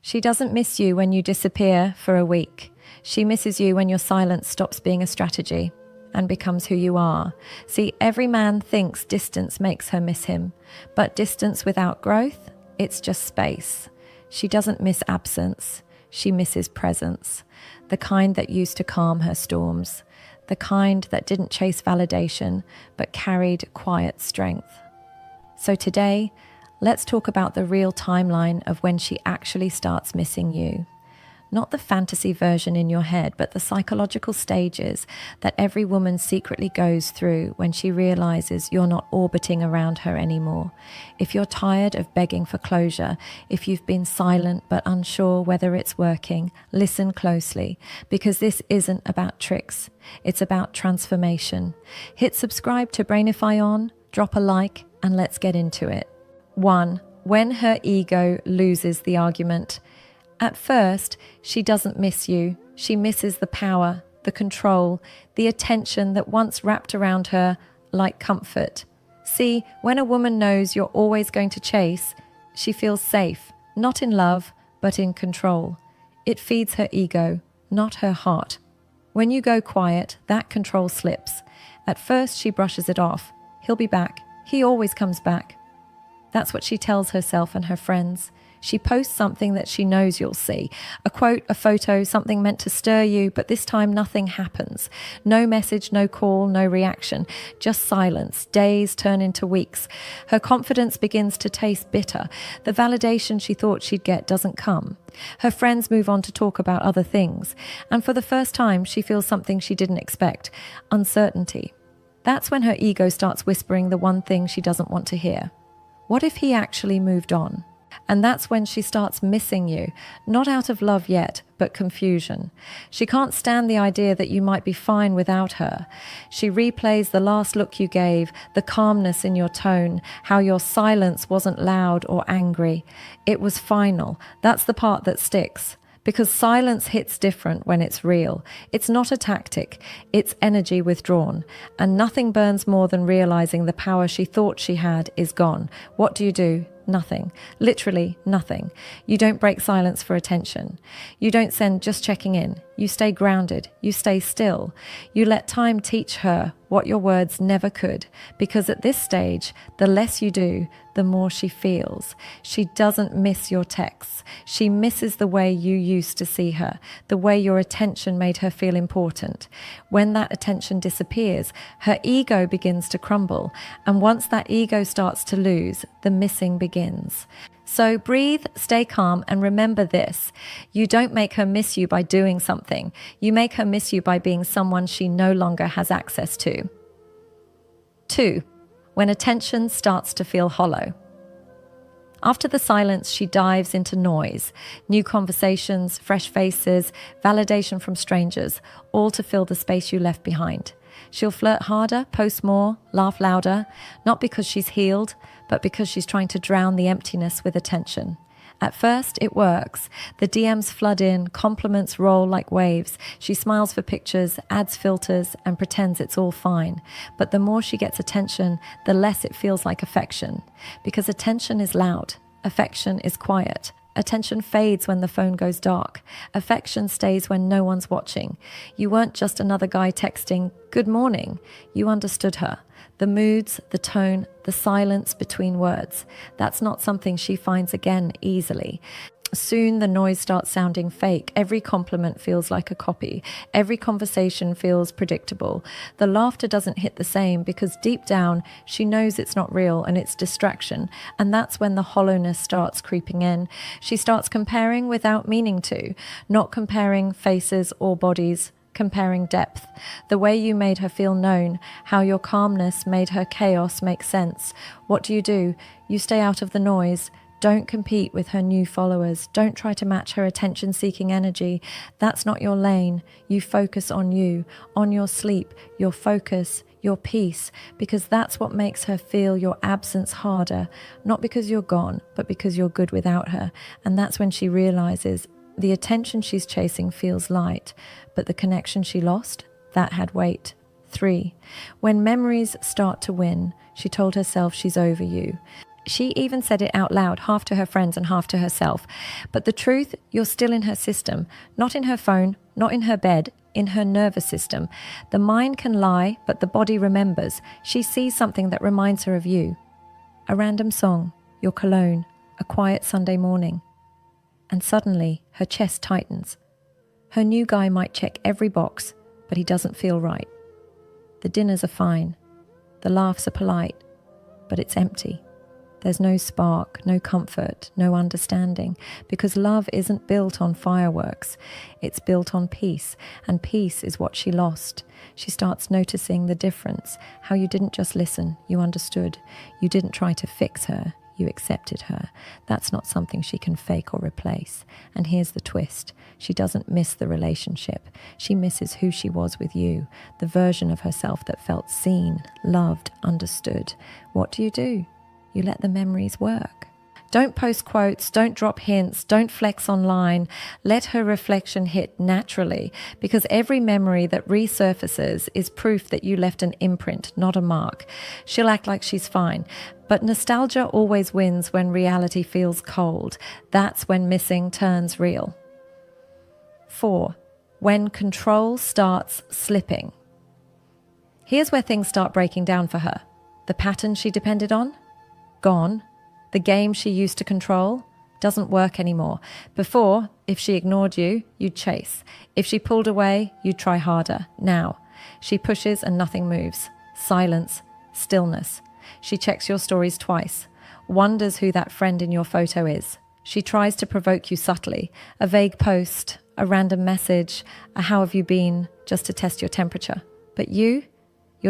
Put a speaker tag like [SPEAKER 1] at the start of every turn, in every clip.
[SPEAKER 1] She doesn't miss you when you disappear for a week. She misses you when your silence stops being a strategy and becomes who you are. See, every man thinks distance makes her miss him, but distance without growth, it's just space. She doesn't miss absence. She misses presence, the kind that used to calm her storms, the kind that didn't chase validation, but carried quiet strength. So today, let's talk about the real timeline of when she actually starts missing you. Not the fantasy version in your head, but the psychological stages that every woman secretly goes through when she realizes you're not orbiting around her anymore. If you're tired of begging for closure, if you've been silent but unsure whether it's working, listen closely, because this isn't about tricks. It's about transformation. Hit subscribe to Brainify On, drop a like, and let's get into it. 1. When her ego loses the argument. At first, she doesn't miss you. She misses the power, the control, the attention that once wrapped around her like comfort. See, when a woman knows you're always going to chase, she feels safe, not in love, but in control. It feeds her ego, not her heart. When you go quiet, that control slips. At first, she brushes it off. He'll be back. He always comes back. That's what she tells herself and her friends. She posts something that she knows you'll see. A quote, a photo, something meant to stir you, but this time nothing happens. No message, no call, no reaction. Just silence. Days turn into weeks. Her confidence begins to taste bitter. The validation she thought she'd get doesn't come. Her friends move on to talk about other things. And for the first time, she feels something she didn't expect. Uncertainty. That's when her ego starts whispering the one thing she doesn't want to hear. What if he actually moved on? And that's when she starts missing you, not out of love yet, but confusion. She can't stand the idea that you might be fine without her. She replays the last look you gave, the calmness in your tone, how your silence wasn't loud or angry. It was final. That's the part that sticks. Because silence hits different when it's real. It's not a tactic, it's energy withdrawn. And nothing burns more than realizing the power she thought she had is gone. What do? Nothing. Literally nothing. You don't break silence for attention. You don't send just checking in. You stay grounded. You stay still. You let time teach her what your words never could. Because at this stage, the less you do, the more she feels. She doesn't miss your texts. She misses the way you used to see her, the way your attention made her feel important. When that attention disappears, her ego begins to crumble. And once that ego starts to lose, the missing begins. So breathe, stay calm, and remember this. You don't make her miss you by doing something. You make her miss you by being someone she no longer has access to. 2. When attention starts to feel hollow. After the silence, she dives into noise, new conversations, fresh faces, validation from strangers, all to fill the space you left behind. She'll flirt harder, post more, laugh louder, not because she's healed, but because she's trying to drown the emptiness with attention. At first, it works. The DMs flood in, compliments roll like waves. She smiles for pictures, adds filters, and pretends it's all fine. But the more she gets attention, the less it feels like affection. Because attention is loud, affection is quiet. Attention fades when the phone goes dark. Affection stays when no one's watching. You weren't just another guy texting, "Good morning." You understood her. The moods, the tone, the silence between words. That's not something she finds again easily. Soon the noise starts sounding fake. Every compliment feels like a copy. Every conversation feels predictable. The laughter doesn't hit the same because deep down she knows it's not real and it's distraction. And that's when the hollowness starts creeping in. She starts comparing without meaning to, not comparing faces or bodies, comparing depth, the way you made her feel known, how your calmness made her chaos make sense. What do? You stay out of the noise. Don't compete with her new followers. Don't try to match her attention-seeking energy. That's not your lane. You focus on you, on your sleep, your focus, your peace, because that's what makes her feel your absence harder, not because you're gone, but because you're good without her. And that's when she realizes the attention she's chasing feels light, but the connection she lost, that had weight. 3. When memories start to win, she told herself she's over you. She even said it out loud, half to her friends and half to herself. But the truth, you're still in her system, not in her phone, not in her bed, in her nervous system. The mind can lie, but the body remembers. She sees something that reminds her of you. A random song, your cologne, a quiet Sunday morning. And suddenly, her chest tightens. Her new guy might check every box, but he doesn't feel right. The dinners are fine. The laughs are polite, but it's empty. There's no spark, no comfort, no understanding, because love isn't built on fireworks. It's built on peace, and peace is what she lost. She starts noticing the difference, how you didn't just listen, you understood. You didn't try to fix her, you accepted her. That's not something she can fake or replace. And here's the twist. She doesn't miss the relationship. She misses who she was with you, the version of herself that felt seen, loved, understood. What do? You let the memories work. Don't post quotes, don't drop hints, don't flex online. Let her reflection hit naturally, because every memory that resurfaces is proof that you left an imprint, not a mark. She'll act like she's fine, but nostalgia always wins when reality feels cold. That's when missing turns real. 4. When control starts slipping. Here's where things start breaking down for her. The pattern she depended on? Gone. The game she used to control doesn't work anymore. Before, if she ignored you, you'd chase. If she pulled away, you'd try harder. Now, she pushes and nothing moves. Silence, stillness. She checks your stories twice, wonders who that friend in your photo is. She tries to provoke you subtly. A vague post, a random message, a how have you been, just to test your temperature. But you're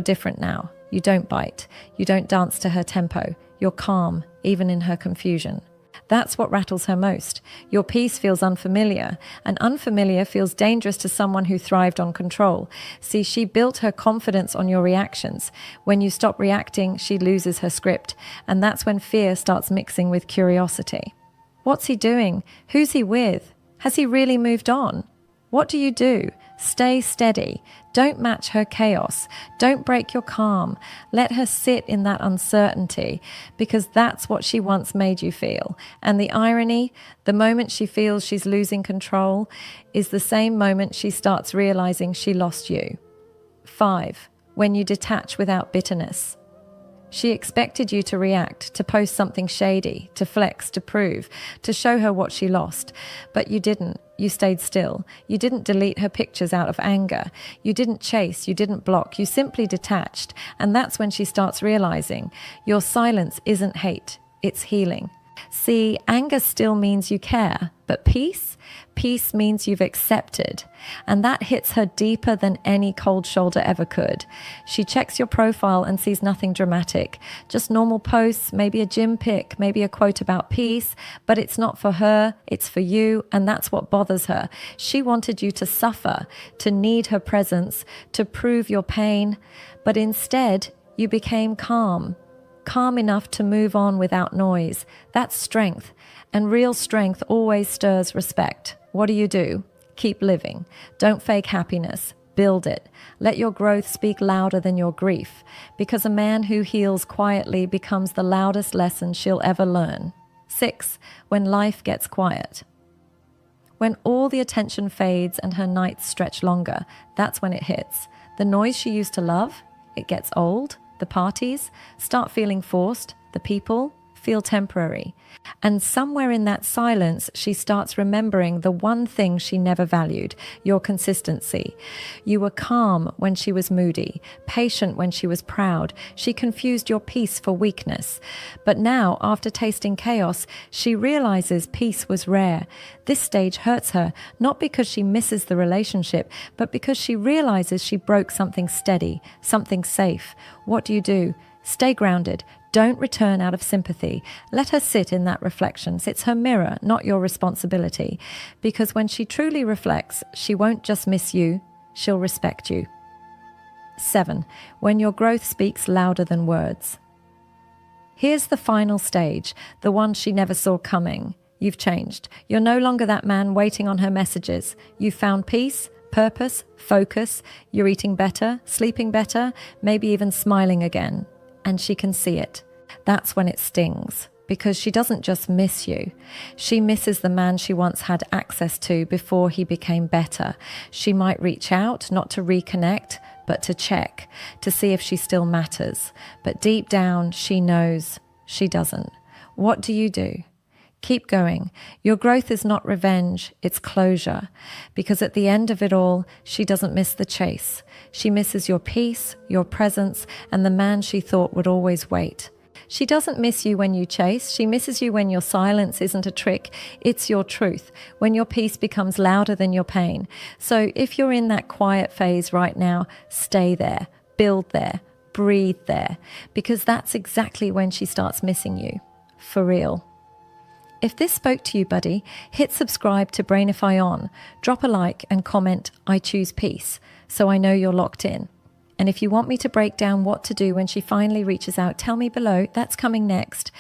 [SPEAKER 1] different now. You don't bite. You don't dance to her tempo. You're calm, even in her confusion. That's what rattles her most. Your peace feels unfamiliar, and unfamiliar feels dangerous to someone who thrived on control. See, she built her confidence on your reactions. When you stop reacting, she loses her script, and that's when fear starts mixing with curiosity. What's he doing? Who's he with? Has he really moved on? What do? Stay steady. Don't match her chaos. Don't break your calm. Let her sit in that uncertainty, because that's what she once made you feel. And the irony, the moment she feels she's losing control, is the same moment she starts realizing she lost you. 5. When you detach without bitterness. She expected you to react, to post something shady, to flex, to prove, to show her what she lost. But you didn't. You stayed still. You didn't delete her pictures out of anger. You didn't chase. You didn't block. You simply detached. And that's when she starts realizing your silence isn't hate. It's healing. See, anger still means you care, but peace means you've accepted. And that hits her deeper than any cold shoulder ever could. She checks your profile and sees nothing dramatic, just normal posts, maybe a gym pic, maybe a quote about peace, but it's not for her, it's for you, and that's what bothers her. She wanted you to suffer, to need her presence, to prove your pain, but instead you became calm enough to move on without noise. That's strength, and real strength always stirs respect. What do? Keep living. Don't fake happiness. Build it. Let your growth speak louder than your grief, because a man who heals quietly becomes the loudest lesson she'll ever learn. 6. When life gets quiet. When all the attention fades and her nights stretch longer, that's when it hits. The noise she used to love, it gets old. The parties start feeling forced. The people feel temporary. And somewhere in that silence, she starts remembering the one thing she never valued, your consistency. You were calm when she was moody, patient when she was proud. She confused your peace for weakness. But now, after tasting chaos, she realizes peace was rare. This stage hurts her, not because she misses the relationship, but because she realizes she broke something steady, something safe. What do? Stay grounded. Don't return out of sympathy. Let her sit in that reflection. It's her mirror, not your responsibility. Because when she truly reflects, she won't just miss you, she'll respect you. 7. When your growth speaks louder than words. Here's the final stage, the one she never saw coming. You've changed. You're no longer that man waiting on her messages. You've found peace, purpose, focus. You're eating better, sleeping better, maybe even smiling again. And she can see it. that's when it stings. Because she doesn't just miss you. She misses the man she once had access to before he became better. She might reach out, not to reconnect, but to check, to see if she still matters. But deep down, she knows she doesn't. What do you do? Keep going. Your growth is not revenge, it's closure. Because at the end of it all, she doesn't miss the chase. She misses your peace, your presence, and the man she thought would always wait. She doesn't miss you when you chase. She misses you when your silence isn't a trick. It's your truth, when your peace becomes louder than your pain. So if you're in that quiet phase right now, stay there, build there, breathe there, because that's exactly when she starts missing you. For real. If this spoke to you, buddy, hit subscribe to Brainify On. Drop a like and comment, I choose peace, so I know you're locked in. And if you want me to break down what to do when she finally reaches out, tell me below. That's coming next.